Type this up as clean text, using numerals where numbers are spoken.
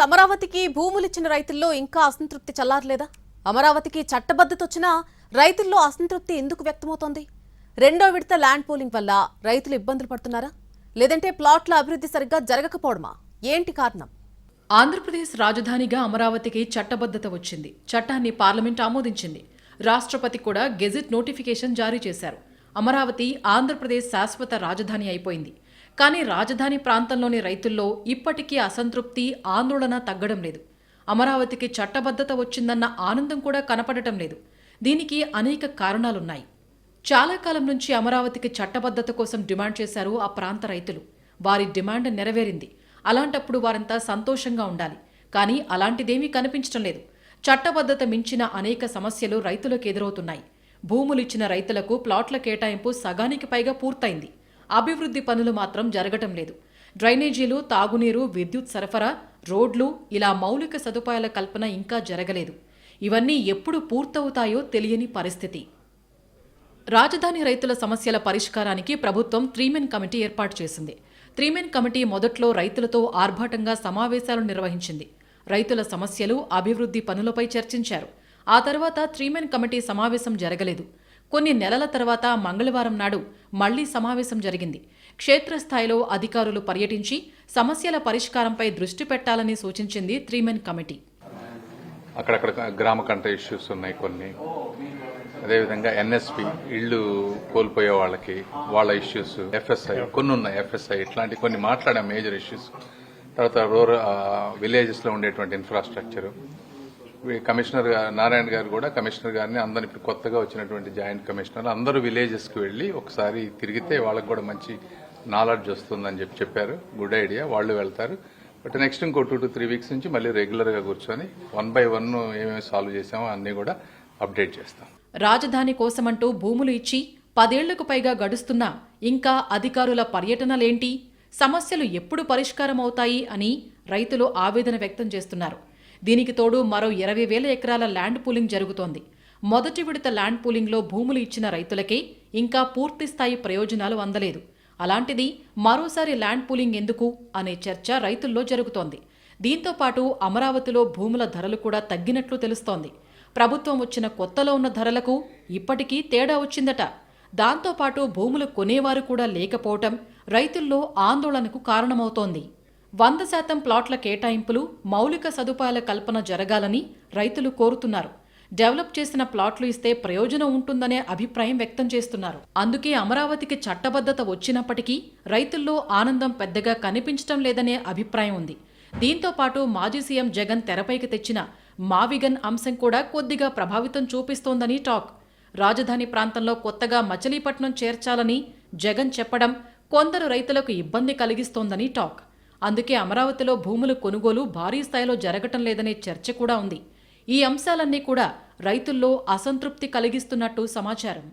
అమరావతికి భూములిచ్చిన రైతుల్లో ఇంకా అసంతృప్తి చల్లారలేదా? అమరావతికి చట్టబద్ధత వచ్చినా రైతుల్లో అసంతృప్తి ఎందుకు వ్యక్తమవుతోంది? రెండో విడత ల్యాండ్ పూలింగ్ వల్ల రైతులు ఇబ్బందులు పడుతున్నారా? లేదంటే ప్లాట్ల అభివృద్ధి సరిగ్గా జరగకపోవడమా? ఏంటి కారణం? ఆంధ్రప్రదేశ్ రాజధానిగా అమరావతికి చట్టబద్ధత వచ్చింది. చట్టాన్ని పార్లమెంట్ ఆమోదించింది. రాష్ట్రపతి కూడా గెజిట్ నోటిఫికేషన్ జారీ చేశారు. అమరావతి ఆంధ్రప్రదేశ్ శాశ్వత రాజధాని అయిపోయింది. కానీ రాజధాని ప్రాంతంలోని రైతుల్లో ఇప్పటికీ అసంతృప్తి, ఆందోళన తగ్గడం లేదు. అమరావతికి చట్టబద్ధత వచ్చిందన్న ఆనందం కూడా కనపడటం లేదు. దీనికి అనేక కారణాలున్నాయి. చాలా కాలం నుంచి అమరావతికి చట్టబద్ధత కోసం డిమాండ్ చేశారు ఆ ప్రాంత రైతులు. వారి డిమాండ్ నెరవేరింది. అలాంటప్పుడు వారంతా సంతోషంగా ఉండాలి. కానీ అలాంటిదేమీ కనిపించడం లేదు. చట్టబద్ధత మించిన అనేక సమస్యలు రైతులకు ఎదురవుతున్నాయి. భూములిచ్చిన రైతులకు ప్లాట్ల కేటాయింపు సగానికి పైగా పూర్తయింది. అభివృద్ధి పనులు మాత్రం జరగటం లేదు. డ్రైనేజీలు, తాగునీరు, విద్యుత్ సరఫరా, రోడ్లు ఇలా మౌలిక సదుపాయాల కల్పన ఇంకా జరగలేదు. ఇవన్నీ ఎప్పుడు పూర్తవుతాయో తెలియని పరిస్థితి. రాజధాని రైతుల సమస్యల పరిష్కారానికి ప్రభుత్వం 3మెన్ కమిటీ ఏర్పాటు చేసింది. 3మెన్ కమిటీ మొదట్లో రైతులతో ఆర్భాటంగా సమావేశాలు నిర్వహించింది. రైతుల సమస్యలు, అభివృద్ధి పనులపై చర్చించారు. ఆ తర్వాత 3మెన్ కమిటీ సమావేశం జరగలేదు. కొన్ని నెలల తర్వాత మంగళవారం నాడు మళ్లీ సమావేశం జరిగింది. క్షేత్రస్థాయిలో అధికారులు పర్యటించి సమస్యల పరిష్కారంపై దృష్టి పెట్టాలని సూచించింది 3మెన్ కమిటీ. అక్కడక్కడ గ్రామ కంట ఇష్యూస్ ఉన్నాయి కొన్ని. అదేవిధంగా ఎన్ఎస్పి ఇళ్లు కోల్పోయే వాళ్ళకి వాళ్ళ ఇష్యూస్, ఎఫ్ఎస్ఐ కొన్ని ఉన్నాయి. ఎఫ్ఎస్ఐ ఇట్లాంటి కొన్ని మాట్లాడాం మేజర్ ఇష్యూస్. తర్వాత విలేజెస్ లో ఉండేటువంటి ఇన్ఫ్రాస్ట్రక్చర్. కమిషనర్ నారాయణ గారు కూడా కమిషనర్ గారిని అందరూ ఇప్పుడు కొత్తగా వచ్చినటువంటి జాయింట్ కమిషనర్ అందరూ విలేజెస్ కి వెళ్లి ఒకసారి తిరిగితే వాళ్ళకి కూడా మంచి నాలెడ్జ్ వస్తుందని చెప్పారు. Good idea. వాళ్ళు వెళ్తారు. బట్ నెక్స్ట్ ఇంకో 2 to 3 వీక్స్ నుంచి మళ్ళీ రెగ్యులర్ గా కూర్చొని 1 by 1 ఏమేమి సాల్వ్ చేసామో అన్ని కూడా అప్డేట్ చేస్తాం. రాజధాని కోసమంటూ భూములు ఇచ్చి 10 ఏళ్లకు పైగా గడుస్తున్నా ఇంకా అధికారుల పర్యటనలేంటి, సమస్యలు ఎప్పుడు పరిష్కారం అవుతాయి అని రైతులు ఆవేదన వ్యక్తం చేస్తున్నారు. దీనికి తోడు మరో 20,000 ఎకరాల ల్యాండ్ పూలింగ్ జరుగుతోంది. మొదటి విడత ల్యాండ్ పూలింగ్లో భూములు ఇచ్చిన రైతులకే ఇంకా పూర్తిస్థాయి ప్రయోజనాలు అందలేదు. అలాంటిది మరోసారి ల్యాండ్ పూలింగ్ ఎందుకు అనే చర్చ రైతుల్లో జరుగుతోంది. దీంతో పాటు అమరావతిలో భూముల ధరలు కూడా తగ్గినట్లు తెలుస్తోంది. ప్రభుత్వం వచ్చిన కొత్తలో ఉన్న ధరలకు ఇప్పటికీ తేడా వచ్చిందట. దాంతోపాటు భూములు కొనేవారు కూడా లేకపోవటం రైతుల్లో ఆందోళనకు కారణమవుతోంది. 100% ప్లాట్ల కేటాయింపులు, మౌలిక సదుపాయాల కల్పన జరగాలని రైతులు కోరుతున్నారు. డెవలప్ చేసిన ప్లాట్లు ఇస్తే ప్రయోజనం ఉంటుందనే అభిప్రాయం వ్యక్తం చేస్తున్నారు. అందుకే అమరావతికి చట్టబద్ధత వచ్చినప్పటికీ రైతుల్లో ఆనందం పెద్దగా కనిపించడం లేదనే అభిప్రాయం ఉంది. దీంతో పాటు మాజీ సీఎం జగన్ తెరపైకి తెచ్చిన మావిగన్ అంశం కూడా కొద్దిగా ప్రభావితం చూపిస్తోందని టాక్. రాజధాని ప్రాంతంలో కొత్తగా మచిలీపట్నం చేర్చాలని జగన్ చెప్పడం కొందరు రైతులకు ఇబ్బంది కలిగిస్తోందని టాక్. అందుకే అమరావతిలో భూముల కొనుగోలు భారీ స్థాయిలో జరగటం లేదనే చర్చ కూడా ఉంది. ఈ అంశాలన్నీ కూడా రైతుల్లో అసంతృప్తి కలిగిస్తున్నట్టు సమాచారం.